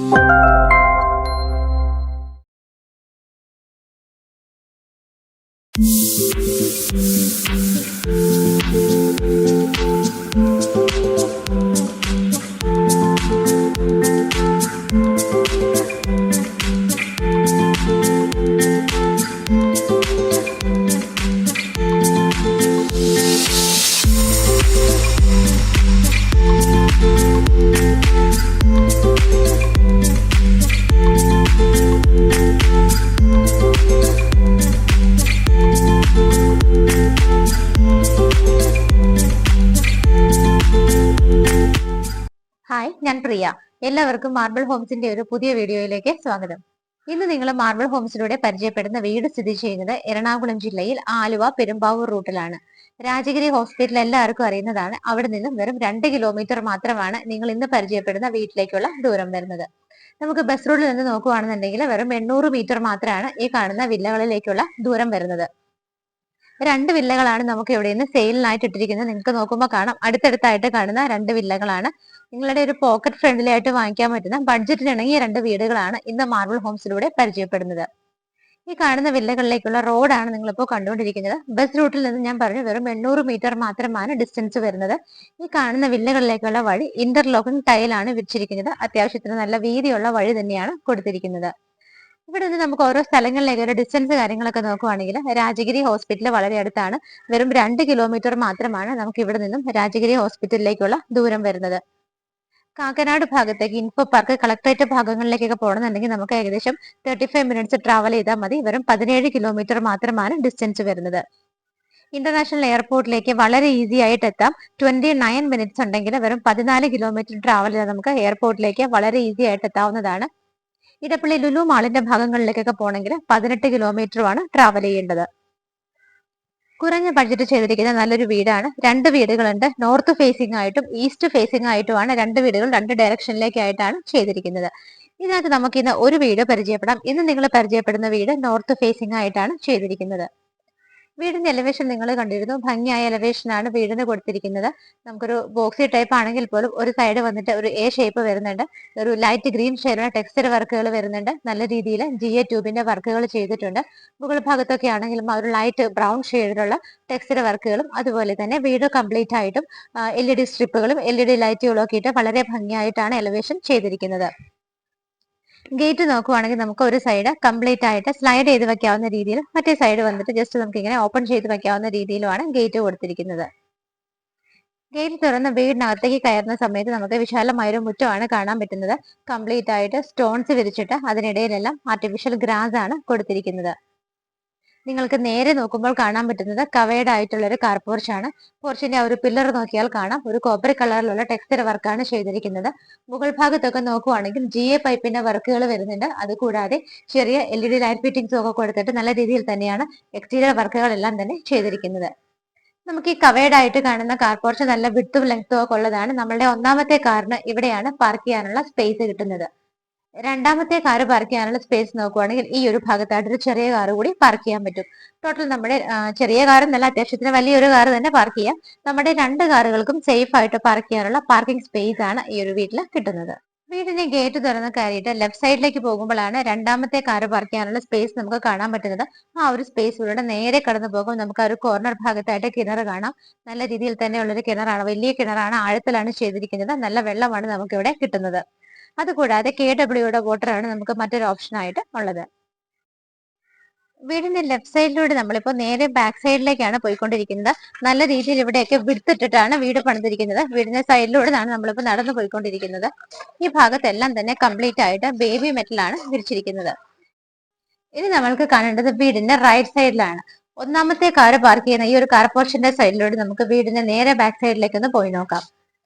Hi, ഞാൻ പ്രിയ. എല്ലാവർക്കും marble ഹോംസിന്റെ ഒരു പുതിയ വീഡിയോയിലേക്ക് സ്വാഗതം. ഇന്ന് നിങ്ങൾ മാർബിൾ ഹോംസിലൂടെ പരിചയപ്പെടുന്ന വീട് സ്ഥിതി ചെയ്യുന്നത് എറണാകുളം ജില്ലയിൽ ആലുവ പെരുമ്പാവൂർ റൂട്ടിലാണ്. രാജഗിരി ഹോസ്പിറ്റൽ എല്ലാവർക്കും അറിയുന്നതാണ്. അവിടെ നിന്നും വെറും 2 കിലോമീറ്റർ മാത്രമാണ് നിങ്ങൾ ഇന്ന് പരിചയപ്പെടുന്ന വീട്ടിലേക്കുള്ള ദൂരം വരുന്നത്. നമുക്ക് ബസ് റൂട്ടിൽ നിന്ന് നോക്കുകയാണെന്നുണ്ടെങ്കിൽ വെറും 800 മീറ്റർ മാത്രമാണ് ഈ കാണുന്ന വില്ലകളിലേക്കുള്ള ദൂരം വരുന്നത്. 2 വില്ലകളാണ് നമുക്ക് ഇവിടെ നിന്ന് സെയിലിനായിട്ട് ഇട്ടിരിക്കുന്നത്. നിങ്ങൾക്ക് നോക്കുമ്പോൾ കാണാം, അടുത്തടുത്തായിട്ട് കാണുന്ന 2 വില്ലകളാണ്. നിങ്ങളുടെ ഒരു പോക്കറ്റ് ഫ്രണ്ട്ലിയായിട്ട് വാങ്ങിക്കാൻ പറ്റുന്ന ബഡ്ജറ്റിനിണങ്ങിയ 2 വീടുകളാണ് ഇന്ന് മാർബിൾ ഹോംസിലൂടെ പരിചയപ്പെടുന്നത്. ഈ കാണുന്ന വില്ലകളിലേക്കുള്ള റോഡാണ് നിങ്ങളിപ്പോൾ കണ്ടുകൊണ്ടിരിക്കുന്നത്. ബസ് റൂട്ടിൽ നിന്ന് ഞാൻ പറഞ്ഞു വെറും 800 മീറ്റർ മാത്രമാണ് ഡിസ്റ്റൻസ് വരുന്നത്. ഈ കാണുന്ന വില്ലകളിലേക്കുള്ള വഴി ഇന്റർലോക്കിംഗ് ടൈലാണ് വിരിച്ചിരിക്കുന്നത്. അത്യാവശ്യത്തിന് നല്ല വീതിയുള്ള വഴി തന്നെയാണ് കൊടുത്തിരിക്കുന്നത്. ഇവിടെ നിന്ന് നമുക്ക് ഓരോ സ്ഥലങ്ങളിലേക്ക് ഒരു ഡിസ്റ്റൻസ് കാര്യങ്ങളൊക്കെ നോക്കുവാണെങ്കിൽ രാജഗിരി ഹോസ്പിറ്റൽ വളരെ അടുത്താണ്. വെറും 2 കിലോമീറ്റർ മാത്രമാണ് നമുക്ക് ഇവിടെ നിന്നും രാജഗിരി ഹോസ്പിറ്റലിലേക്കുള്ള ദൂരം വരുന്നത്. കാക്കനാട് ഭാഗത്തേക്ക് ഇൻഫോ പാർക്ക് കളക്ടറേറ്റ് ഭാഗങ്ങളിലേക്കൊക്കെ പോകണമെന്നുണ്ടെങ്കിൽ നമുക്ക് ഏകദേശം 35 മിനിറ്റ്സ് ട്രാവൽ ചെയ്താൽ മതി. വെറും 17 കിലോമീറ്റർ മാത്രമാണ് ഡിസ്റ്റൻസ് വരുന്നത്. ഇന്റർനാഷണൽ എയർപോർട്ടിലേക്ക് വളരെ ഈസി ആയിട്ട് എത്താം. 29 മിനിറ്റ്സ് ഉണ്ടെങ്കിൽ വെറും 14 കിലോമീറ്റർ ട്രാവൽ ചെയ്താൽ നമുക്ക് എയർപോർട്ടിലേക്ക് വളരെ ഈസി ആയിട്ട് എത്താവുന്നതാണ്. ഇടപ്പള്ളി ലുലു മാളിന്റെ ഭാഗങ്ങളിലേക്കൊക്കെ പോകണമെങ്കിൽ 18 കിലോമീറ്ററുമാണ് ട്രാവൽ ചെയ്യേണ്ടത്. കുറഞ്ഞ ബഡ്ജറ്റ് ചെയ്തിരിക്കുന്ന നല്ലൊരു വീടാണ്. 2 വീടുകളുണ്ട്. നോർത്ത് ഫേസിംഗ് ആയിട്ടും ഈസ്റ്റ് ഫേസിംഗ് ആയിട്ടുമാണ് 2 വീടുകൾ 2 ഡയറക്ഷനിലേക്കായിട്ടാണ് ചെയ്തിരിക്കുന്നത്. ഇതിനകത്ത് നമുക്ക് ഇന്ന് ഒരു വീട് പരിചയപ്പെടാം. ഇന്ന് നിങ്ങൾ പരിചയപ്പെടുന്ന വീട് നോർത്ത് ഫേസിംഗ് ആയിട്ടാണ് ചെയ്തിരിക്കുന്നത്. വീടിന്റെ എലിവേഷൻ നിങ്ങൾ കണ്ടിരുന്നു. ഭംഗിയായ എലിവേഷൻ ആണ് വീടിന് കൊടുത്തിരിക്കുന്നത്. നമുക്കൊരു ബോക്സി ടൈപ്പ് ആണെങ്കിൽ പോലും ഒരു സൈഡ് വന്നിട്ട് ഒരു എ ഷേപ്പ് വരുന്നുണ്ട്. ഒരു ലൈറ്റ് ഗ്രീൻ ഷെയ്ഡിലുള്ള ടെക്സ്ചർ വർക്കുകൾ വരുന്നുണ്ട്. നല്ല രീതിയിൽ GA ട്യൂബിന്റെ വർക്കുകൾ ചെയ്തിട്ടുണ്ട്. മുകൾ ഭാഗത്തൊക്കെ ആണെങ്കിലും ഒരു ലൈറ്റ് ബ്രൗൺ ഷെയ്ഡിലുള്ള ടെക്സ്ചർ വർക്കുകളും അതുപോലെ തന്നെ വീട് കംപ്ലീറ്റ് ആയിട്ടും LED സ്ട്രിപ്പുകളും LED ലൈറ്റുകളും ഒക്കെ ഇട്ട് വളരെ ഭംഗിയായിട്ടാണ് എലിവേഷൻ ചെയ്തിരിക്കുന്നത്. ഗേറ്റ് നോക്കുവാണെങ്കിൽ നമുക്ക് ഒരു സൈഡ് കംപ്ലീറ്റ് ആയിട്ട് സ്ലൈഡ് ചെയ്ത് വെക്കാവുന്ന രീതിയിൽ, മറ്റേ സൈഡ് വന്നിട്ട് ജസ്റ്റ് നമുക്ക് ഇങ്ങനെ ഓപ്പൺ ചെയ്ത് വെക്കാവുന്ന രീതിയിലുമാണ് ഗേറ്റ് കൊടുത്തിരിക്കുന്നത്. ഗേറ്റ് തുറന്ന് വീടിനകത്തേക്ക് കയറുന്ന സമയത്ത് നമുക്ക് വിശാലമായൊരു മുറ്റമാണ് കാണാൻ പറ്റുന്നത്. കംപ്ലീറ്റ് ആയിട്ട് സ്റ്റോൺസ് വിരിച്ചിട്ട് അതിനിടയിലെല്ലാം ആർട്ടിഫിഷ്യൽ ഗ്രാസ് ആണ് കൊടുത്തിരിക്കുന്നത്. നിങ്ങൾക്ക് നേരെ നോക്കുമ്പോൾ കാണാൻ പറ്റുന്നത് കവേർഡ് ആയിട്ടുള്ള ഒരു കാർ പോർച്ചാണ്. പോർച്ചിന്റെ ഒരു പില്ലർ നോക്കിയാൽ കാണാം, ഒരു കോപ്പർ കളറിലുള്ള ടെക്സ്ചർ വർക്കാണ് ചെയ്തിരിക്കുന്നത്. മുകൾ ഭാഗത്തൊക്കെ നോക്കുവാണെങ്കിൽ GA പൈപ്പിന്റെ വർക്കുകൾ വരുന്നുണ്ട്. അതുകൂടാതെ ചെറിയ LED ലൈറ്റ് ഫിറ്റിംഗ്സ് ഒക്കെ കൊടുത്തിട്ട് നല്ല രീതിയിൽ തന്നെയാണ് എക്സ്റ്റീരിയർ വർക്കുകളെല്ലാം തന്നെ ചെയ്തിരിക്കുന്നത്. നമുക്ക് ഈ കവേർഡ് ആയിട്ട് കാണുന്ന കാർ പോർച്ച് നല്ല വിഡ്ത്തും ലെങ്ത്തും ഒക്കെ ഉള്ളതാണ്. നമ്മളുടെ ഒന്നാമത്തെ കാറിന് ഇവിടെയാണ് പാർക്ക് ചെയ്യാനുള്ള സ്പേസ് കിട്ടുന്നത്. രണ്ടാമത്തെ കാറ് പാർക്ക് ചെയ്യാനുള്ള സ്പേസ് നോക്കുവാണെങ്കിൽ ഈ ഒരു ഭാഗത്തായിട്ട് ഒരു ചെറിയ കാറ് കൂടി പാർക്ക് ചെയ്യാൻ പറ്റും. ടോട്ടൽ നമ്മുടെ ചെറിയ കാറും നല്ല അത്യാവശ്യത്തിന് വലിയൊരു കാറ് തന്നെ പാർക്ക് ചെയ്യാം. നമ്മുടെ 2 കാറുകൾക്കും സേഫ് ആയിട്ട് പാർക്ക് ചെയ്യാനുള്ള പാർക്കിംഗ് സ്പേസ് ആണ് ഈ ഒരു വീട്ടിൽ കിട്ടുന്നത്. വീടിന്റെ ഗേറ്റ് തുറന്ന് കയറിയിട്ട് ലെഫ്റ്റ് സൈഡിലേക്ക് പോകുമ്പോഴാണ് രണ്ടാമത്തെ കാറ് പാർക്ക് ചെയ്യാനുള്ള സ്പേസ് നമുക്ക് കാണാൻ പറ്റുന്നത്. ആ ഒരു സ്പേസിലൂടെ നേരെ കടന്നു പോകുമ്പോൾ നമുക്ക് ആ ഒരു കോർണർ ഭാഗത്തായിട്ട് കിണർ കാണാം. നല്ല രീതിയിൽ തന്നെ ഉള്ളൊരു കിണറാണ്, വലിയ കിണറാണ്, ആഴത്തിലാണ് ചെയ്തിരിക്കുന്നത്. നല്ല വെള്ളമാണ് നമുക്ക് ഇവിടെ കിട്ടുന്നത്. അതുകൂടാതെ KWയുടെ വാട്ടറാണ് നമുക്ക് മറ്റൊരു ഓപ്ഷൻ ആയിട്ട് ഉള്ളത്. വീടിന്റെ ലെഫ്റ്റ് സൈഡിലൂടെ നമ്മളിപ്പോൾ നേരെ ബാക്ക് സൈഡിലേക്കാണ് പോയിക്കൊണ്ടിരിക്കുന്നത്. നല്ല രീതിയിൽ ഇവിടെയൊക്കെ വിടുത്തിട്ടിട്ടാണ് വീട് പണിതിരിക്കുന്നത്. വീടിന്റെ സൈഡിലൂടെ ആണ് നമ്മളിപ്പോൾ നടന്നു പോയിക്കൊണ്ടിരിക്കുന്നത്. ഈ ഭാഗത്തെല്ലാം തന്നെ കംപ്ലീറ്റ് ആയിട്ട് ബേബി മെറ്റലാണ് വിരിച്ചിരിക്കുന്നത്. ഇനി നമ്മൾക്ക് കാണേണ്ടത് വീടിന്റെ റൈറ്റ് സൈഡിലാണ്. ഒന്നാമത്തെ കാറ് പാർക്ക് ചെയ്യുന്ന ഈ ഒരു കാർ പോർഷന്റെ സൈഡിലൂടെ നമുക്ക് വീടിന്റെ നേരെ ബാക്ക് സൈഡിലേക്ക് ഒന്ന് പോയി നോക്കാം.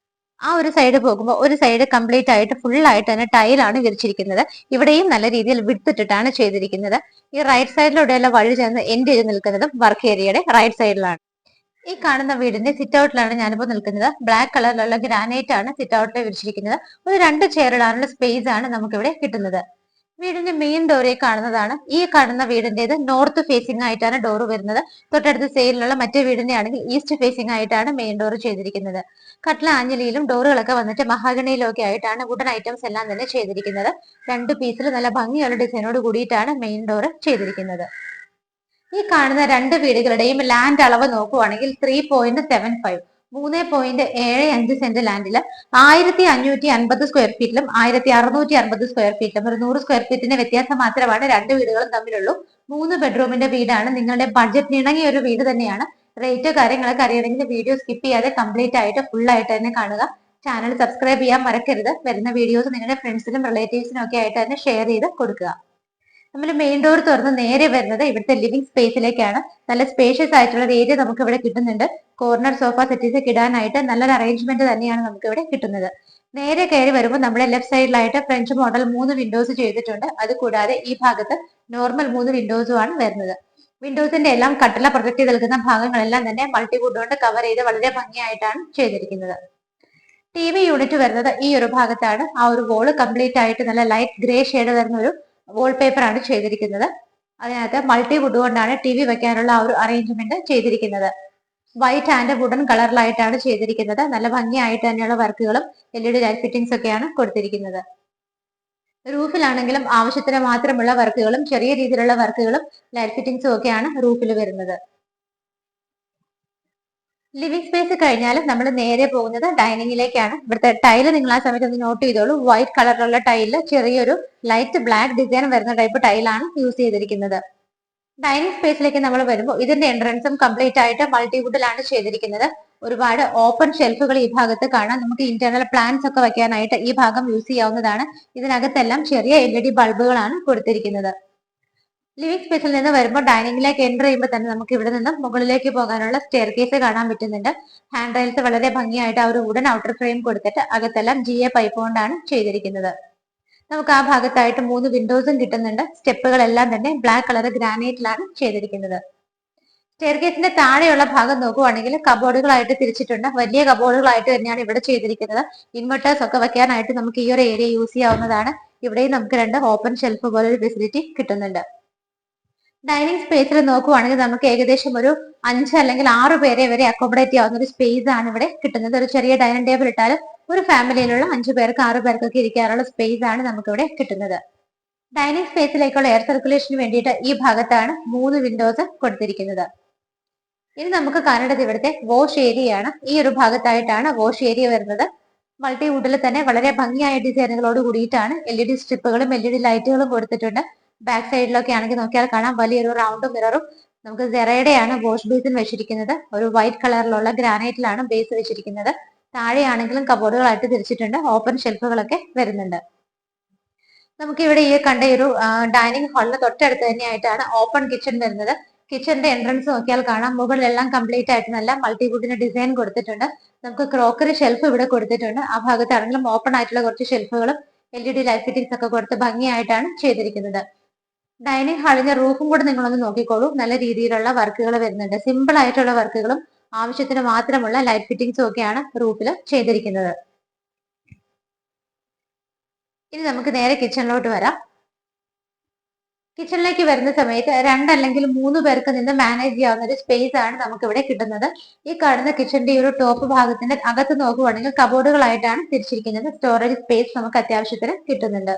ആ ഒരു സൈഡ് പോകുമ്പോൾ ഒരു സൈഡ് കംപ്ലീറ്റ് ആയിട്ട് ഫുൾ ആയിട്ട് തന്നെ ടൈലാണ് വിരിച്ചിരിക്കുന്നത്. ഇവിടെയും നല്ല രീതിയിൽ വിടുത്തിട്ടിട്ടാണ് ചെയ്തിരിക്കുന്നത്. ഈ റൈറ്റ് സൈഡിലൂടെയുള്ള വഴി ചേർന്ന് എൻഡ് ചെയ്ത് നിൽക്കുന്നതും വർക്ക് ഏരിയയുടെ റൈറ്റ് സൈഡിലാണ്. ഈ കാണുന്ന വീടിന്റെ സിറ്റ് ഔട്ടിലാണ് ഞാനിപ്പോൾ നിൽക്കുന്നത്. ബ്ലാക്ക് കളറിലുള്ള ഗ്രാനൈറ്റ് ആണ് സിറ്റ് ഔട്ടിൽ വിരിച്ചിരിക്കുന്നത്. ഒരു 2 ചെയർ ഇടാനുള്ള സ്പേസ് ആണ് നമുക്കിവിടെ കിട്ടുന്നത്. വീടിന്റെ മെയിൻ ഡോറെ കാണുന്നതാണ്. ഈ കാണുന്ന വീടിന്റേത് നോർത്ത് ഫേസിംഗ് ആയിട്ടാണ് ഡോർ വരുന്നത്. തൊട്ടടുത്ത് സെയിലുള്ള മറ്റേ വീടിന്റെ ആണെങ്കിൽ ഈസ്റ്റ് ഫേസിംഗ് ആയിട്ടാണ് മെയിൻ ഡോർ ചെയ്തിരിക്കുന്നത്. കട്ട്ല ആഞ്ഞലിയിലും ഡോറുകളൊക്കെ വന്നിട്ട് മഹാഗണിയിലും ഒക്കെ ആയിട്ടാണ് വുഡൻ ഐറ്റംസ് എല്ലാം തന്നെ ചെയ്തിരിക്കുന്നത്. രണ്ട് പീസിൽ നല്ല ഭംഗിയുള്ള ഡിസൈനോട് കൂടിയിട്ടാണ് മെയിൻ ഡോർ ചെയ്തിരിക്കുന്നത്. ഈ കാണുന്ന രണ്ട് വീടുകളുടെയും ലാൻഡ് അളവ് നോക്കുവാണെങ്കിൽ 3.75 3.75 സെന്റ് ലാൻഡില് 1550 സ്ക്വയർ ഫീറ്റിലും 1660 സ്ക്വയർ ഫീറ്റിലും ഒരു 100 സ്ക്വയർ ഫീറ്റിന്റെ വ്യത്യാസം മാത്രമാണ് രണ്ട് വീടുകളും തമ്മിലുള്ളൂ. 3 ബെഡ്റൂമിന്റെ വീടാണ്. നിങ്ങളുടെ ബഡ്ജറ്റിന് ഇണങ്ങിയ ഒരു വീട് തന്നെയാണ്. റേറ്റ് കാര്യങ്ങളൊക്കെ അറിയണമെങ്കിൽ വീഡിയോ സ്കിപ്പ് ചെയ്യാതെ കംപ്ലീറ്റ് ആയിട്ട് ഫുൾ ആയിട്ട് തന്നെ കാണുക. ചാനൽ സബ്സ്ക്രൈബ് ചെയ്യാൻ മറക്കരുത്. വരുന്ന വീഡിയോസ് നിങ്ങളുടെ ഫ്രണ്ട്സിനും റിലേറ്റീവ്സിനും ഒക്കെ ആയിട്ട് തന്നെ ഷെയർ ചെയ്ത് കൊടുക്കുക. നമ്മൾ മെയിൻ ഡോർ തുറന്ന് നേരെ വരുന്നത് ഇവിടുത്തെ ലിവിംഗ് സ്പേസിലേക്കാണ്. നല്ല സ്പേഷ്യസ് ആയിട്ടുള്ള ഒരു ഏരിയ നമുക്ക് ഇവിടെ കിട്ടുന്നുണ്ട്. കോർണർ സോഫ സെറ്റീസ് ഇടാനായിട്ട് നല്ലൊരു അറേഞ്ച്മെന്റ് തന്നെയാണ് നമുക്ക് ഇവിടെ കിട്ടുന്നത്. നേരെ കയറി വരുമ്പോൾ നമ്മുടെ ലെഫ്റ്റ് സൈഡിലായിട്ട് ഫ്രഞ്ച് മോഡൽ 3 വിൻഡോസ് ചെയ്തിട്ടുണ്ട്. അത് കൂടാതെ ഈ ഭാഗത്ത് നോർമൽ 3 വിൻഡോസും ആണ് വരുന്നത്. വിൻഡോസിന്റെ എല്ലാം കട്ടള പ്രൊജക്ട് ചെയ്ത് നിൽക്കുന്ന ഭാഗങ്ങളെല്ലാം തന്നെ മൾട്ടിവുഡ് കൊണ്ട് കവർ ചെയ്ത് വളരെ ഭംഗിയായിട്ടാണ് ചെയ്തിരിക്കുന്നത്. TV യൂണിറ്റ് വരുന്നത് ഈ ഒരു ഭാഗത്താണ്. ആ ഒരു വോള് കംപ്ലീറ്റ് ആയിട്ട് നല്ല ലൈറ്റ് ഗ്രേ ഷെയ്ഡ് വരുന്ന ഒരു വാൾപേപ്പർ ആണ് ചെയ്തിരിക്കുന്നത്. അതിനകത്ത് മൾട്ടിവുഡ് കൊണ്ടാണ് TV വെക്കാനുള്ള ആ ഒരു അറേഞ്ച്മെന്റ് ചെയ്തിരിക്കുന്നത്. വൈറ്റ് ആൻഡ് വുഡൻ കളറിലായിട്ടാണ് ചെയ്തിരിക്കുന്നത്. നല്ല ഭംഗിയായിട്ട് തന്നെയുള്ള വർക്കുകളും LED ലൈറ്റ് ഫിറ്റിംഗ്സ് ഒക്കെയാണ് കൊടുത്തിരിക്കുന്നത്. റൂഫിലാണെങ്കിലും ആവശ്യത്തിന് മാത്രമുള്ള വർക്കുകളും ചെറിയ രീതിയിലുള്ള വർക്കുകളും ലൈറ്റ് ഫിറ്റിംഗ്സും ഒക്കെയാണ് റൂഫിൽ വരുന്നത്. ലിവിംഗ് സ്പേസ് കഴിഞ്ഞാൽ നമ്മൾ നേരെ പോകുന്നത് ഡൈനിങ്ങിലേക്കാണ്. ഇവിടുത്തെ ടൈല് നിങ്ങൾ ആ സമയത്ത് ഒന്ന് നോട്ട് ചെയ്തോളൂ. വൈറ്റ് കളറിലുള്ള ടൈലില് ചെറിയൊരു ലൈറ്റ് ബ്ലാക്ക് ഡിസൈൻ വരുന്ന ടൈപ്പ് ടൈലാണ് യൂസ് ചെയ്തിരിക്കുന്നത്. ഡൈനിങ് സ്പേസിലേക്ക് നമ്മൾ വരുമ്പോൾ ഇതിന്റെ എൻട്രൻസും കംപ്ലീറ്റ് ആയിട്ട് മൾട്ടിവുഡിലാണ് ചെയ്തിരിക്കുന്നത്. ഒരുപാട് ഓപ്പൺ ഷെൽഫുകൾ ഈ ഭാഗത്ത് കാണാം. നമുക്ക് ഇന്റേണൽ പ്ലാന്റ്സ് ഒക്കെ വെക്കാനായിട്ട് ഈ ഭാഗം യൂസ് ചെയ്യാവുന്നതാണ്. ഇതിനകത്തെല്ലാം ചെറിയ LED ബൾബുകളാണ് കൊടുത്തിരിക്കുന്നത്. ലിവിംഗ് സ്പേസിൽ നിന്ന് വരുമ്പോൾ ഡൈനിങ്ങിലേക്ക് എൻ്റർ ചെയ്യുമ്പോൾ തന്നെ നമുക്ക് ഇവിടെ നിന്ന് മുകളിലേക്ക് പോകാനുള്ള സ്റ്റെയർ കേസ് കാണാൻ പറ്റുന്നുണ്ട്. ഹാൻഡ് റെയിൽസ് വളരെ ഭംഗിയായിട്ട് ആ ഒരു വുഡൻ ഔട്ടർ ഫ്രെയിം കൊടുത്തിട്ട് അകത്തെല്ലാം GA പൈപ്പ് കൊണ്ടാണ് ചെയ്തിരിക്കുന്നത്. നമുക്ക് ആ ഭാഗത്തായിട്ട് 3 വിൻഡോസും കിട്ടുന്നുണ്ട്. സ്റ്റെപ്പുകളെല്ലാം തന്നെ ബ്ലാക്ക് കളർ ഗ്രാനൈറ്റിലാണ് ചെയ്തിരിക്കുന്നത്. സ്റ്റെയർ കേസിന്റെ താഴെയുള്ള ഭാഗം നോക്കുവാണെങ്കിൽ കബോർഡുകളായിട്ട് തിരിച്ചിട്ടുണ്ട്. വലിയ കബോർഡുകളായിട്ട് തന്നെയാണ് ഇവിടെ ചെയ്തിരിക്കുന്നത്. ഇൻവെർട്ടേഴ്സ് ഒക്കെ വെക്കാനായിട്ട് നമുക്ക് ഈ ഒരു ഏരിയ യൂസ് ചെയ്യാവുന്നതാണ്. ഇവിടെയും നമുക്ക് 2 ഓപ്പൺ ഷെൽഫ് പോലെ ഒരു ഫെസിലിറ്റി കിട്ടുന്നുണ്ട്. ഡൈനിങ് സ്പേസിൽ നോക്കുവാണെങ്കിൽ നമുക്ക് ഏകദേശം ഒരു 5 അല്ലെങ്കിൽ 6 പേരെ വരെ അക്കോമഡേറ്റ് ചെയ്യാവുന്ന ഒരു സ്പേസ് ആണ് ഇവിടെ കിട്ടുന്നത്. ഒരു ചെറിയ ഡൈനിങ് ടേബിൾ ഇട്ടാൽ ഒരു ഫാമിലിയിലുള്ള 5 പേർക്ക് 6 പേർക്കൊക്കെ ഇരിക്കാനുള്ള സ്പേസ് ആണ് നമുക്ക് ഇവിടെ കിട്ടുന്നത്. ഡൈനിങ് സ്പേസിലേക്കുള്ള എയർ സർക്കുലേഷന് വേണ്ടിയിട്ട് ഈ ഭാഗത്താണ് 3 വിൻഡോസ് കൊടുത്തിരിക്കുന്നത്. ഇനി നമുക്ക് കാണേണ്ടത് ഇവിടുത്തെ വാഷ് ഏരിയ ആണ്. ഈ ഒരു ഭാഗത്തായിട്ടാണ് വാഷ് ഏരിയ വരുന്നത്. മൾട്ടിവുഡിൽ തന്നെ വളരെ ഭംഗിയായ ഡിസൈനുകളോട് കൂടിയിട്ടാണ് LED സ്ട്രിപ്പുകളും LED ലൈറ്റുകളും കൊടുത്തിട്ടുണ്ട്. ബാക്ക് സൈഡിലൊക്കെ ആണെങ്കിൽ നോക്കിയാൽ കാണാം വലിയൊരു റൗണ്ട് മിററും നമുക്ക് സെറയുടെയാണ് വാഷ് ബേസിൻ വെച്ചിരിക്കുന്നത്. ഒരു വൈറ്റ് കളറിലുള്ള ഗ്രാനൈറ്റിലാണ് ബേസ് വെച്ചിരിക്കുന്നത്. താഴെയാണെങ്കിലും കബോർഡുകളായിട്ട് തിരിച്ചിട്ടുണ്ട്. ഓപ്പൺ ഷെൽഫുകളൊക്കെ വരുന്നുണ്ട്. നമുക്ക് ഇവിടെ ഈ കണ്ട ഒരു ഡൈനിങ് ഹാളിന് തൊട്ടടുത്ത് തന്നെയായിട്ടാണ് ഓപ്പൺ കിച്ചൺ വരുന്നത്. കിച്ചന്റെ എൻട്രൻസ് നോക്കിയാൽ കാണാം മുകളിലെല്ലാം കംപ്ലീറ്റ് ആയിട്ട് നല്ല മൾട്ടിവുഡിന്റെ ഡിസൈൻ കൊടുത്തിട്ടുണ്ട്. നമുക്ക് ക്രോക്കറി ഷെൽഫ് ഇവിടെ കൊടുത്തിട്ടുണ്ട്. ആ ഭാഗത്താണെങ്കിലും ഓപ്പൺ ആയിട്ടുള്ള കുറച്ച് ഷെൽഫുകളും LED ലൈറ്റ് ഫിറ്റിംഗ്സ് ഒക്കെ കൊടുത്ത് ഭംഗിയായിട്ടാണ് ചെയ്തിരിക്കുന്നത്. ഡൈനിങ് ഹാളിന്റെ റൂഫും കൂടെ നിങ്ങളൊന്ന് നോക്കിക്കോളൂ. നല്ല രീതിയിലുള്ള വർക്കുകൾ വരുന്നുണ്ട്. സിമ്പിൾ ആയിട്ടുള്ള വർക്കുകളും ആവശ്യത്തിന് മാത്രമുള്ള ലൈറ്റ് ഫിറ്റിംഗ്സും ഒക്കെയാണ് റൂഫിൽ ചെയ്തിരിക്കുന്നത്. ഇനി നമുക്ക് നേരെ കിച്ചണിലോട്ട് വരാം. കിച്ചണിലേക്ക് വരുന്ന സമയത്ത് 2 അല്ലെങ്കിൽ 3 പേർക്ക് നിന്ന് മാനേജ് ചെയ്യാവുന്ന ഒരു സ്പേസ് ആണ് നമുക്ക് ഇവിടെ കിട്ടുന്നത്. ഈ കാണുന്ന കിച്ചന്റെ ഒരു ടോപ്പ് ഭാഗത്തിന്റെ അകത്ത് നോക്കുവാണെങ്കിൽ കബോർഡുകളായിട്ടാണ് തിരിച്ചിരിക്കുന്നത്. സ്റ്റോറേജ് സ്പേസ് നമുക്ക് അത്യാവശ്യത്തിന് കിട്ടുന്നുണ്ട്.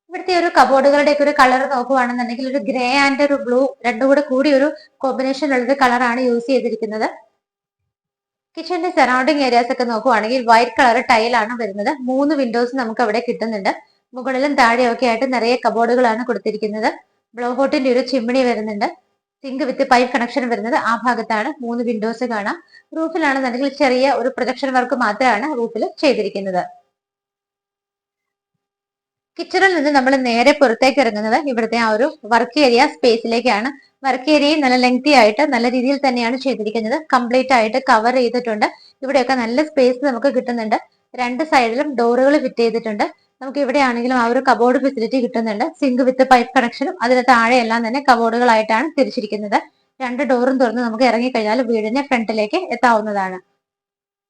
ഇവിടുത്തെ ഒരു കബോർഡുകളുടെ ഒക്കെ ഒരു കളർ നോക്കുവാണെന്നുണ്ടെങ്കിൽ ഒരു ഗ്രേ ആൻഡ് ഒരു ബ്ലൂ രണ്ടും കൂടി ഒരു കോമ്പിനേഷൻ ഉള്ള കളറാണ് യൂസ് ചെയ്തിരിക്കുന്നത്. കിച്ചന്റെ സറൗണ്ടിങ് ഏരിയാസ് ഒക്കെ നോക്കുവാണെങ്കിൽ വൈറ്റ് കളർ ടൈലാണ് വരുന്നത്. 3 വിൻഡോസ് നമുക്ക് അവിടെ കിട്ടുന്നുണ്ട്. മുകളിലും താഴെയൊക്കെ ആയിട്ട് നിറയെ കബോർഡുകളാണ് കൊടുത്തിരിക്കുന്നത്. ബ്ലോ ഹോട്ടിന്റെ ഒരു ചിമ്മിണി വരുന്നുണ്ട്. സിങ്ക് വിത്ത് പൈപ്പ് കണക്ഷൻ വരുന്നത് ആ ഭാഗത്താണ്. 3 വിൻഡോസ് കാണാം. റൂഫിലാണെന്നുണ്ടെങ്കിൽ ചെറിയ ഒരു പ്രൊജക്ഷൻ വർക്ക് മാത്രമാണ് റൂഫിൽ ചെയ്തിരിക്കുന്നത്. കിച്ചണിൽ നിന്ന് നമ്മൾ നേരെ പുറത്തേക്ക് ഇറങ്ങുന്നത് ഇവിടുത്തെ ആ ഒരു വർക്ക് ഏരിയ സ്പേസിലേക്കാണ്. വർക്ക് ഏരിയയും നല്ല ലെങ്തി ആയിട്ട് നല്ല രീതിയിൽ തന്നെയാണ് ചെയ്തിരിക്കുന്നത്. കംപ്ലീറ്റ് ആയിട്ട് കവർ ചെയ്തിട്ടുണ്ട്. ഇവിടെയൊക്കെ നല്ല സ്പേസ് നമുക്ക് കിട്ടുന്നുണ്ട്. 2 സൈഡിലും ഡോറുകൾ ഫിറ്റ് ചെയ്തിട്ടുണ്ട്. നമുക്ക് ഇവിടെ ആണെങ്കിലും ആ ഒരു കബോർഡ് ഫെസിലിറ്റി കിട്ടുന്നുണ്ട്. സിങ്ക് വിത്ത് പൈപ്പ് കണക്ഷനും അതിന് താഴെയെല്ലാം തന്നെ കബോർഡുകളായിട്ടാണ് തിരിച്ചിരിക്കുന്നത്. 2 ഡോറും തുറന്ന് നമുക്ക് ഇറങ്ങിക്കഴിഞ്ഞാൽ വീടിന്റെ ഫ്രണ്ടിലേക്ക് എത്താവുന്നതാണ്.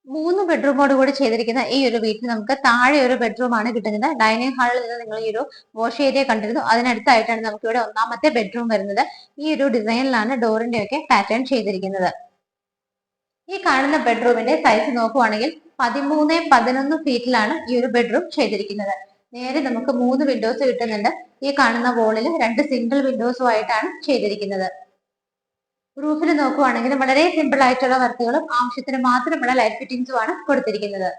3 ബെഡ്റൂമോട് കൂടി ചെയ്തിരിക്കുന്ന ഈ ഒരു വീട്ടിൽ നമുക്ക് താഴെ ഒരു ബെഡ്റൂം ആണ് കിട്ടുന്നത്. ഡൈനിങ് ഹാളിൽ നിന്ന് നിങ്ങൾ ഈ ഒരു വാഷ് ഏരിയ കണ്ടിരുന്നു. അതിനടുത്തായിട്ടാണ് നമുക്ക് ഇവിടെ ഒന്നാമത്തെ ബെഡ്റൂം വരുന്നത്. ഈ ഒരു ഡിസൈനിലാണ് ഡോറിന്റെ ഒക്കെ പാറ്റേൺ ചെയ്തിരിക്കുന്നത്. ഈ കാണുന്ന ബെഡ്റൂമിന്റെ സൈസ് നോക്കുവാണെങ്കിൽ 13-11 ഫീറ്റിലാണ് ഈ ഒരു ബെഡ്റൂം ചെയ്തിരിക്കുന്നത്. നേരെ നമുക്ക് 3 വിൻഡോസ് കിട്ടുന്നുണ്ട്. ഈ കാണുന്ന വോളിൽ 2 സിംഗിൾ വിൻഡോസും ആയിട്ടാണ് ചെയ്തിരിക്കുന്നത്. റൂഫിൽ നോക്കുവാണെങ്കിൽ വളരെ സിമ്പിൾ ആയിട്ടുള്ള വർക്കുകളും ആവശ്യത്തിന് മാത്രമുള്ള ലൈറ്റ് ഫിറ്റിംഗ്സും ആണ് കൊടുത്തിരിക്കുന്നത്.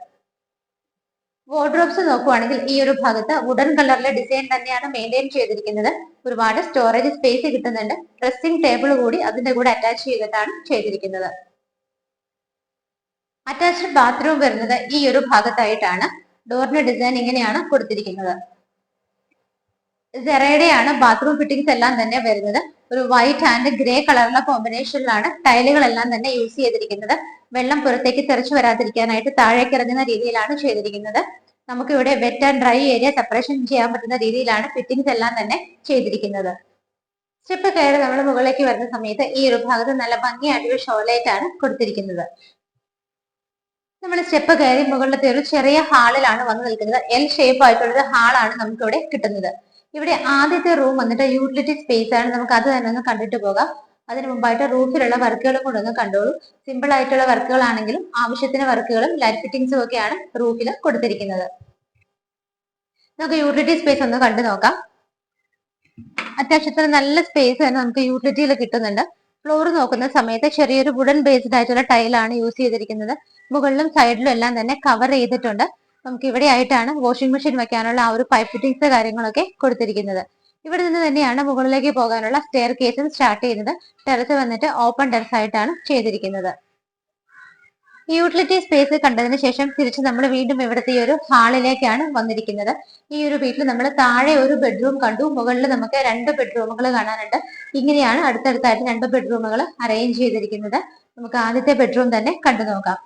വാർഡ്രോബ്സ് നോക്കുവാണെങ്കിൽ ഈ ഒരു ഭാഗത്ത് വുഡൻ കളറിലെ ഡിസൈൻ തന്നെയാണ് മെയിൻറ്റെയിൻ ചെയ്തിരിക്കുന്നത്. ഒരുപാട് സ്റ്റോറേജ് സ്പേസ് കിട്ടുന്നുണ്ട്. ഡ്രസ്സിംഗ് ടേബിൾ കൂടി അതിന്റെ കൂടെ അറ്റാച്ച് ചെയ്തിട്ടാണ് ചെയ്തിരിക്കുന്നത്. അറ്റാച്ച്ഡ് ബാത്റൂം വരുന്നത് ഈ ഒരു ഭാഗത്തായിട്ടാണ്. ഡോറിന്റെ ഡിസൈൻ ഇങ്ങനെയാണ് കൊടുത്തിരിക്കുന്നത്. സെറയുടെയാണ് ബാത്റൂം ഫിറ്റിംഗ്സ് എല്ലാം തന്നെ വരുന്നത്. ഒരു വൈറ്റ് ആൻഡ് ഗ്രേ കളറിലുള്ള കോമ്പിനേഷനിലാണ് ടൈലുകളെല്ലാം തന്നെ യൂസ് ചെയ്തിരിക്കുന്നത്. വെള്ളം പുറത്തേക്ക് തെറിച്ചു വരാതിരിക്കാനായിട്ട് താഴേക്ക് ഇറങ്ങുന്ന രീതിയിലാണ് ചെയ്തിരിക്കുന്നത്. നമുക്ക് ഇവിടെ wet and dry area separation ചെയ്യാൻ പറ്റുന്ന രീതിയിലാണ് ഫിറ്റിംഗ്സ് എല്ലാം തന്നെ ചെയ്തിരിക്കുന്നത്. സ്റ്റെപ്പ് കയറി നമ്മൾ മുകളിലേക്ക് വരുന്ന സമയത്ത് ഈ ഒരു ഭാഗത്ത് നല്ല ഭംഗിയായിട്ടൊരു ഷോലൈറ്റ് ആണ് കൊടുത്തിരിക്കുന്നത്. നമ്മൾ സ്റ്റെപ്പ് കയറി മുകളിലത്തെ ഒരു ചെറിയ ഹാളിലാണ് വന്ന് നിൽക്കുന്നത്. എൽ ഷേപ്പ് ആയിട്ടുള്ളൊരു ഹാളാണ് നമുക്ക് ഇവിടെ കിട്ടുന്നത്. ഇവിടെ ആദ്യത്തെ റൂം വന്നിട്ട് യൂട്ടിലിറ്റി സ്പേസ് ആണ്. നമുക്ക് അത് തന്നെ ഒന്ന് കണ്ടിട്ട് പോകാം. അതിന് മുമ്പായിട്ട് റൂഫിലുള്ള വർക്കുകളും കൂടെ ഒന്ന് കണ്ടോളൂ. സിമ്പിൾ ആയിട്ടുള്ള വർക്കുകളാണെങ്കിലും ആവശ്യത്തിന് വർക്കുകളും ലൈറ്റ് ഫിറ്റിംഗ്സും ഒക്കെയാണ് റൂഫിൽ കൊടുത്തിരിക്കുന്നത്. നമുക്ക് യൂട്ടിലിറ്റി സ്പേസ് ഒന്ന് കണ്ടു നോക്കാം. അത്യാവശ്യത്തിന് നല്ല സ്പേസ് തന്നെ നമുക്ക് യൂട്ടിലിറ്റിയിൽ കിട്ടുന്നുണ്ട്. ഫ്ലോർ നോക്കുന്ന സമയത്ത് ചെറിയൊരു വുഡൻ ബേസ്ഡ് ആയിട്ടുള്ള ടൈലാണ് യൂസ് ചെയ്തിരിക്കുന്നത്. മുകളിലും സൈഡിലും എല്ലാം തന്നെ കവർ ചെയ്തിട്ടുണ്ട്. നമുക്ക് ഇവിടെ ആയിട്ടാണ് വാഷിംഗ് മെഷീൻ വെക്കാനുള്ള ആ ഒരു പൈപ്പ് ഫിറ്റിംഗ്സ് കാര്യങ്ങളൊക്കെ കൊടുത്തിരിക്കുന്നത്. ഇവിടെ നിന്ന് തന്നെയാണ് മുകളിലേക്ക് പോകാനുള്ള സ്റ്റെയർ കേസും സ്റ്റാർട്ട് ചെയ്യുന്നത്. ടെറസ് വന്നിട്ട് ഓപ്പൺ ടെറസ് ആയിട്ടാണ് ചെയ്തിരിക്കുന്നത്. യൂട്ടിലിറ്റി സ്പേസ് കണ്ടതിന് ശേഷം തിരിച്ച് നമ്മൾ വീണ്ടും ഇവിടുത്തെ ഈ ഒരു ഹാളിലേക്കാണ് വന്നിരിക്കുന്നത്. ഈ ഒരു വീട്ടിൽ നമ്മൾ താഴെ ഒരു ബെഡ്റൂം കണ്ടു. മുകളിൽ നമുക്ക് 2 ബെഡ്റൂമുകൾ കാണാനുണ്ട്. ഇങ്ങനെയാണ് അടുത്തടുത്തായിട്ട് 2 ബെഡ്റൂമുകൾ അറേഞ്ച് ചെയ്തിരിക്കുന്നത്. നമുക്ക് ആദ്യത്തെ ബെഡ്റൂം തന്നെ കണ്ടു നോക്കാം.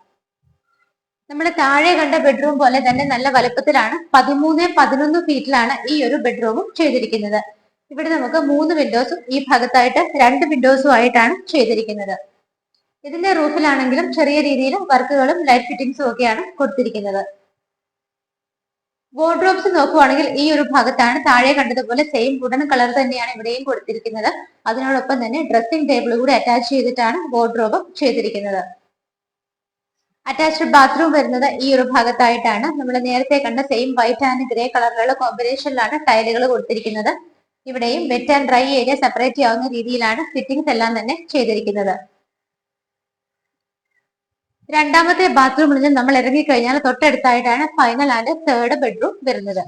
നമ്മൾ താഴെ കണ്ട ബെഡ്റൂം പോലെ തന്നെ നല്ല വലുപ്പത്തിലാണ് 13-11 ഫീറ്റിലാണ് ഈ ഒരു ബെഡ്റൂമും ചെയ്തിരിക്കുന്നത്. ഇവിടെ നമുക്ക് 3 വിൻഡോസും ഈ ഭാഗത്തായിട്ട് 2 വിൻഡോസും ആയിട്ടാണ് ചെയ്തിരിക്കുന്നത്. ഇതിന്റെ റൂഫിലാണെങ്കിലും ചെറിയ രീതിയിൽ വർക്കുകളും ലൈറ്റ് ഫിറ്റിംഗ്സും ഒക്കെയാണ് കൊടുത്തിരിക്കുന്നത്. വാർഡ്രോബ്സ് നോക്കുവാണെങ്കിൽ ഈ ഒരു ഭാഗത്താണ് താഴെ കണ്ടതുപോലെ സെയിം വുഡൻ കളർ തന്നെയാണ് ഇവിടെയും കൊടുത്തിരിക്കുന്നത്. അതിനോടൊപ്പം തന്നെ ഡ്രസ്സിംഗ് ടേബിൾ കൂടി അറ്റാച്ച് ചെയ്തിട്ടാണ് വാർഡ്രോബും ചെയ്തിരിക്കുന്നത്. അറ്റാച്ച്ഡ് ബാത്റൂം വരുന്നത് ഈ ഒരു ഭാഗത്തായിട്ടാണ്. നമ്മൾ നേരത്തെ കണ്ട സെയിം വൈറ്റ് ആൻഡ് ഗ്രേ കളറിലുള്ള കോമ്പിനേഷനിലാണ് ടൈലുകൾ കൊടുത്തിരിക്കുന്നത്. ഇവിടെയും wet and dry area separate ചെയ്യാവുന്ന രീതിയിലാണ് ഫിറ്റിംഗ്സ് എല്ലാം തന്നെ ചെയ്തിരിക്കുന്നത്. രണ്ടാമത്തെ ബാത്റൂമിൽ നിന്ന് നമ്മൾ ഇറങ്ങിക്കഴിഞ്ഞാൽ തൊട്ടടുത്തായിട്ടാണ് ഫൈനൽ ആൻഡ് തേർഡ് ബെഡ്റൂം വരുന്നത്.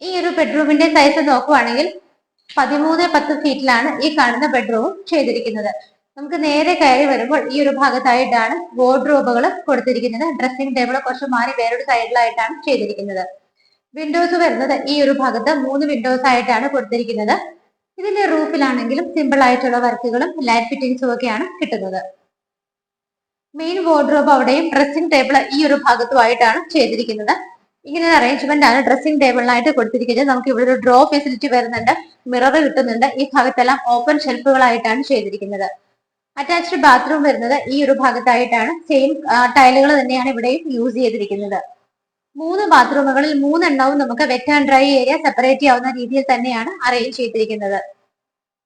ഈ ഒരു ബെഡ്റൂമിന്റെ സൈസ് നോക്കുവാണെങ്കിൽ 13-10 ഫീറ്റിലാണ് ഈ കാണുന്ന ബെഡ്റൂം ചെയ്തിരിക്കുന്നത്. നമുക്ക് നേരെ കയറി വരുമ്പോൾ ഈ ഒരു ഭാഗത്തായിട്ടാണ് വാർഡ്രോബുകൾ കൊടുത്തിരിക്കുന്നത്. ഡ്രസ്സിംഗ് ടേബിൾ കുറച്ച് മാറി വേറൊരു സൈഡിലായിട്ടാണ് ചെയ്തിരിക്കുന്നത്. വിൻഡോസ് വരുന്നത് ഈ ഒരു ഭാഗത്ത് 3 വിൻഡോസ് ആയിട്ടാണ് കൊടുത്തിരിക്കുന്നത്. ഇതിന്റെ റൂഫിലാണെങ്കിലും സിമ്പിൾ ആയിട്ടുള്ള വർക്കുകളും ലൈറ്റ് ഫിറ്റിംഗ്സും ഒക്കെയാണ് കിട്ടുന്നത്. മെയിൻ വാർഡ്രോബ് അവിടെയും ഡ്രസ്സിംഗ് ടേബിൾ ഈ ഒരു ഭാഗത്തുമായിട്ടാണ് ചെയ്തിരിക്കുന്നത്. ഇങ്ങനെ അറേഞ്ച്മെന്റ് ആണ് ഡ്രസ്സിംഗ് ടേബിളിനായിട്ട് കൊടുത്തിരിക്കുന്നത്. നമുക്ക് ഇവിടെ ഒരു ഡ്രോ ഫെസിലിറ്റി വരുന്നുണ്ട്. മിറർ കിട്ടുന്നുണ്ട്. ഈ ഭാഗത്തെല്ലാം ഓപ്പൺ ഷെൽഫുകളായിട്ടാണ് ചെയ്തിരിക്കുന്നത്. അറ്റാച്ച്ഡ് ബാത്റൂം വരുന്നത് ഈ ഒരു ഭാഗത്തായിട്ടാണ്. സെയിം ടൈലുകൾ തന്നെയാണ് ഇവിടെയും യൂസ് ചെയ്തിരിക്കുന്നത്. 3 ബാത്റൂമുകളിൽ 3 എണ്ണവും നമുക്ക് wet and dry area separate ചെയ്യാവുന്ന രീതിയിൽ തന്നെയാണ് അറേഞ്ച് ചെയ്തിരിക്കുന്നത്.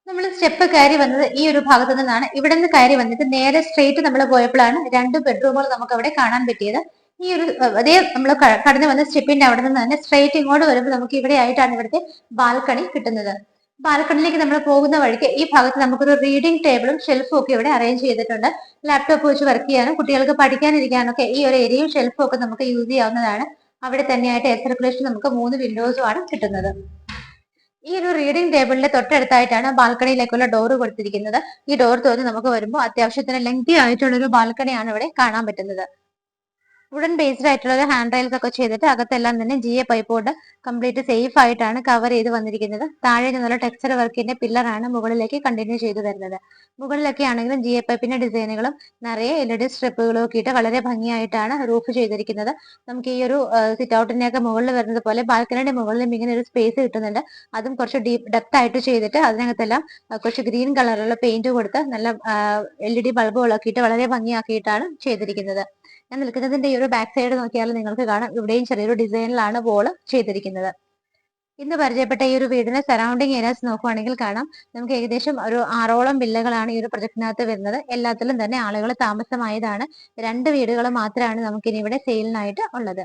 നമ്മൾ സ്റ്റെപ്പ് കയറി വന്നത് ഈ ഒരു ഭാഗത്തു നിന്നാണ്. ഇവിടെ നിന്ന് കയറി വന്നിട്ട് നേരെ സ്ട്രെയിറ്റ് നമ്മൾ പോയപ്പോഴാണ് 2 ബെഡ്റൂമുകൾ നമുക്ക് അവിടെ കാണാൻ പറ്റിയത്. ഈ ഒരു അതേ നമ്മൾ കടന്നു വന്ന സ്റ്റെപ്പിന്റെ അവിടെ നിന്ന് തന്നെ സ്ട്രെയിറ്റ് ഇങ്ങോട്ട് വരുമ്പോൾ നമുക്ക് ഇവിടെ ആയിട്ടാണ് ഇവിടുത്തെ ബാൽക്കണി കിട്ടുന്നത്. ബാൽക്കണിയിലേക്ക് നമ്മൾ പോകുന്ന വഴിക്ക് ഈ ഭാഗത്ത് നമുക്കൊരു റീഡിംഗ് ടേബിളും ഷെൽഫും ഒക്കെ ഇവിടെ അറേഞ്ച് ചെയ്തിട്ടുണ്ട്. ലാപ്ടോപ്പ് വെച്ച് വർക്ക് ചെയ്യാനും കുട്ടികൾക്ക് പഠിക്കാനിരിക്കാനൊക്കെ ഈ ഒരു ഏരിയയും ഷെൽഫും ഒക്കെ നമുക്ക് യൂസ് ചെയ്യാവുന്നതാണ്. അവിടെ തന്നെയായിട്ട് എയർ സർക്കുലേഷൻ നമുക്ക് 3 വിൻഡോസും ആണ് കിട്ടുന്നത്. ഈ ഒരു റീഡിംഗ് ടേബിളിന്റെ തൊട്ടടുത്തായിട്ടാണ് ബാൽക്കണിയിലേക്കുള്ള ഡോർ കൊടുത്തിരിക്കുന്നത്. ഈ ഡോർ തുറന്ന് നമുക്ക് വരുമ്പോൾ അത്യാവശ്യത്തിന് ലെങ്തി ആയിട്ടുള്ള ഒരു ബാൽക്കണിയാണ് ഇവിടെ കാണാൻ പറ്റുന്നത്. വുഡൻ ബേസ്ഡ് ആയിട്ടുള്ള ഒരു ഹാൻഡ് റെയിൽസ് ഒക്കെ ചെയ്തിട്ട് അകത്തെല്ലാം തന്നെ GA പൈപ്പ് കൊണ്ട് കംപ്ലീറ്റ് സേഫ് ആയിട്ടാണ് കവർ ചെയ്ത് വന്നിരിക്കുന്നത്. താഴെ നിന്നുള്ള ടെക്സ്ചർ വർക്കിന്റെ പില്ലറാണ് മുകളിലേക്ക് കണ്ടിന്യൂ ചെയ്തു വരുന്നത്. മുകളിലൊക്കെ ആണെങ്കിലും GA പൈപ്പിന്റെ ഡിസൈനുകളും നിറയെ LED സ്ട്രിപ്പുകളും ഒക്കെ ഇട്ട് വളരെ ഭംഗിയായിട്ടാണ് റൂഫ് ചെയ്തിരിക്കുന്നത്. നമുക്ക് ഈ ഒരു സിറ്റ് ഔട്ടിന്റെ ഒക്കെ മുകളിൽ വരുന്നത് പോലെ ബാൽക്കണിയുടെ മുകളിലും ഇങ്ങനെ ഒരു സ്പേസ് കിട്ടുന്നുണ്ട്. അതും കുറച്ച് ഡെപ്ത് ആയിട്ട് ചെയ്തിട്ട് അതിനകത്തെല്ലാം കുറച്ച് ഗ്രീൻ കളറുള്ള പെയിന്റ് കൊടുത്ത് നല്ല LED ബൾബുകളൊക്കെ ഇട്ട് വളരെ ഭംഗിയാക്കിയിട്ടാണ് ചെയ്തിരിക്കുന്നത്. ഞാൻ നിൽക്കുന്നതിന്റെ ഈ ഒരു ബാക്ക് സൈഡ് നോക്കിയാൽ നിങ്ങൾക്ക് കാണാം, ഇവിടെയും ചെറിയൊരു ഡിസൈനിലാണ് വോള് ചെയ്തിരിക്കുന്നത്. ഇന്ന് പരിചയപ്പെട്ട ഈ ഒരു വീടിന്റെ സറൗണ്ടിങ് ഏരിയാസ് നോക്കുവാണെങ്കിൽ കാണാം, നമുക്ക് ഏകദേശം ഒരു 6ഓളം വില്ലകളാണ് ഈ ഒരു പ്രൊജക്ടിനകത്ത് വരുന്നത്. എല്ലാത്തിലും തന്നെ ആളുകൾ താമസമായതാണ്. 2 വീടുകൾ മാത്രമാണ് നമുക്കിനി ഇവിടെ സെയിലിനായിട്ട് ഉള്ളത്.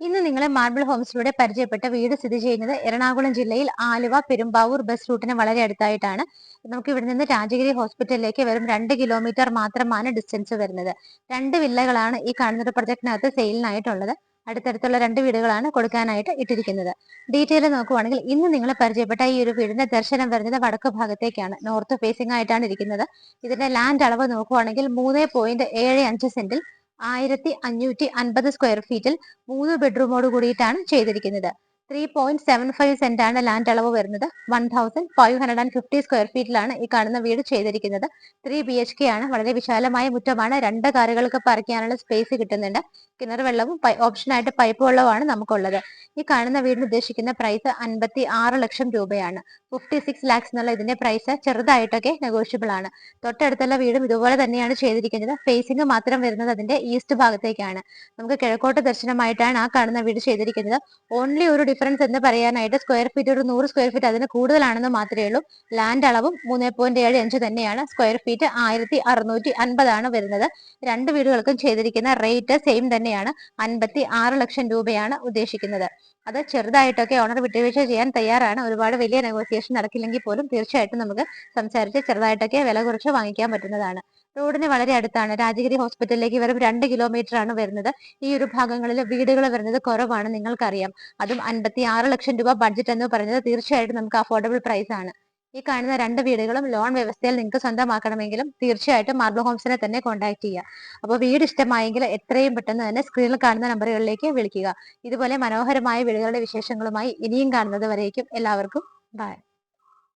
ഇന്ന് നിങ്ങളെ മാർബിൾ ഹോംസിലൂടെ പരിചയപ്പെട്ട വീട് സ്ഥിതി ചെയ്യുന്നത് എറണാകുളം ജില്ലയിൽ ആലുവ പെരുമ്പാവൂർ ബസ് റൂട്ടിന് വളരെ അടുത്തായിട്ടാണ്. നമുക്ക് ഇവിടെ നിന്ന് രാജഗിരി ഹോസ്പിറ്റലിലേക്ക് വെറും 2 കിലോമീറ്റർ മാത്രമാണ് ഡിസ്റ്റൻസ് വരുന്നത്. 2 വില്ലകളാണ് ഈ കാണുന്ന പ്രൊജക്ടിനകത്ത് സെയിലിനായിട്ടുള്ളത്. അടുത്തടുത്തുള്ള 2 വീടുകളാണ് കൊടുക്കാനായിട്ട് ഇട്ടിരിക്കുന്നത്. ഡീറ്റെയിൽ നോക്കുവാണെങ്കിൽ ഇന്ന് നിങ്ങൾ പരിചയപ്പെട്ട ഈ ഒരു വീടിന്റെ ദർശനം വരുന്നത് വടക്ക് ഭാഗത്തേക്കാണ്, നോർത്ത് ഫേസിംഗ് ആയിട്ടാണ് ഇരിക്കുന്നത്. ഇതിന്റെ ലാൻഡ് അളവ് നോക്കുവാണെങ്കിൽ 3.75 സെന്റിൽ 1550 സ്ക്വയർ ഫീറ്റിൽ 3 ബെഡ്റൂമോട് കൂടിയിട്ടാണ് ചെയ്തിരിക്കുന്നത്. 3.75 സെന്റ് ആണ് ലാൻഡ് അളവ് വരുന്നത്. 1550 സ്ക്വയർ ഫീറ്റിലാണ് ഈ കാണുന്ന വീട് ചെയ്തിരിക്കുന്നത്. 3 BHK ആണ്. വളരെ വിശാലമായ മുറ്റമാണ്. 2 കാറുകൾക്ക് പറിക്കാനുള്ള സ്പേസ് കിട്ടുന്നുണ്ട്. കിണർ വെള്ളവും ഓപ്ഷനായിട്ട് പൈപ്പ് വെള്ളവുമാണ് നമുക്കുള്ളത്. ഈ കാണുന്ന വീടിന് ഉദ്ദേശിക്കുന്ന പ്രൈസ് 56 ലക്ഷം രൂപയാണ്. 56 ലാക്സ് എന്നുള്ള ഇതിന്റെ പ്രൈസ് ചെറുതായിട്ടൊക്കെ നെഗോഷ്യബിൾ ആണ്. തൊട്ടടുത്തുള്ള വീടും ഇതുപോലെ തന്നെയാണ് ചെയ്തിരിക്കുന്നത്. ഫേസിംഗ് മാത്രം വരുന്നത് അതിന്റെ ഈസ്റ്റ് ഭാഗത്തേക്കാണ്. നമുക്ക് കിഴക്കോട്ട് ദർശനമായിട്ടാണ് ആ കാണുന്ന വീട് ചെയ്തിരിക്കുന്നത്. ഓൺലി ഒരു ഡിഫറൻസ് എന്ന് പറയാനായിട്ട് സ്ക്വയർ ഫീറ്റ് ഒരു 100 സ്ക്വയർ ഫീറ്റ് അതിന് കൂടുതലാണെന്ന് മാത്രമേ ഉള്ളൂ. ലാൻഡ് അളവും 3.75 തന്നെയാണ്. സ്ക്വയർ ഫീറ്റ് 1650 ആണ് വരുന്നത്. 2 വീടുകൾക്കും ചെയ്തിരിക്കുന്ന റേറ്റ് സെയിം തന്നെയാണ്. 56 ലക്ഷം രൂപയാണ് ഉദ്ദേശിക്കുന്നത്. അത് ചെറുതായിട്ടൊക്കെ ഓണർ വിട്ടുവീഴ്ച ചെയ്യാൻ തയ്യാറാണ്. ഒരുപാട് വലിയ നെഗോസിയേഷൻ നടക്കില്ലെങ്കിൽ പോലും തീർച്ചയായിട്ടും നമുക്ക് സംസാരിച്ച് ചെറുതായിട്ടൊക്കെ വില കുറച്ച് വാങ്ങിക്കാൻ പറ്റുന്നതാണ്. റോഡിന് വളരെ അടുത്താണ്. രാജഗിരി ഹോസ്പിറ്റലിലേക്ക് വെറും 2 കിലോമീറ്റർ ആണ് വരുന്നത്. ഈ ഒരു ഭാഗങ്ങളിൽ വീടുകൾ വരുന്നത് കുറവാണ്, നിങ്ങൾക്കറിയാം. അതും 56 ലക്ഷം രൂപ ബഡ്ജറ്റ് എന്ന് പറയുന്നത് തീർച്ചയായിട്ടും നമുക്ക് അഫോർഡബിൾ പ്രൈസ് ആണ്. ഈ കാണുന്ന 2 വീടുകളും ലോൺ വ്യവസ്ഥയിൽ നിങ്ങൾക്ക് സ്വന്തമാക്കണമെങ്കിലും തീർച്ചയായിട്ടും മാർബിൾ ഹോംസിനെ തന്നെ കോൺടാക്ട് ചെയ്യുക. അപ്പോൾ വീട് ഇഷ്ടമായെങ്കിൽ എത്രയും പെട്ടെന്ന് തന്നെ സ്ക്രീനിൽ കാണുന്ന നമ്പറുകളിലേക്ക് വിളിക്കുക. ഇതുപോലെ മനോഹരമായ വീടുകളുടെ വിശേഷങ്ങളുമായി ഇനിയും കാണുന്നത് വരേക്കും എല്ലാവർക്കും ബൈ.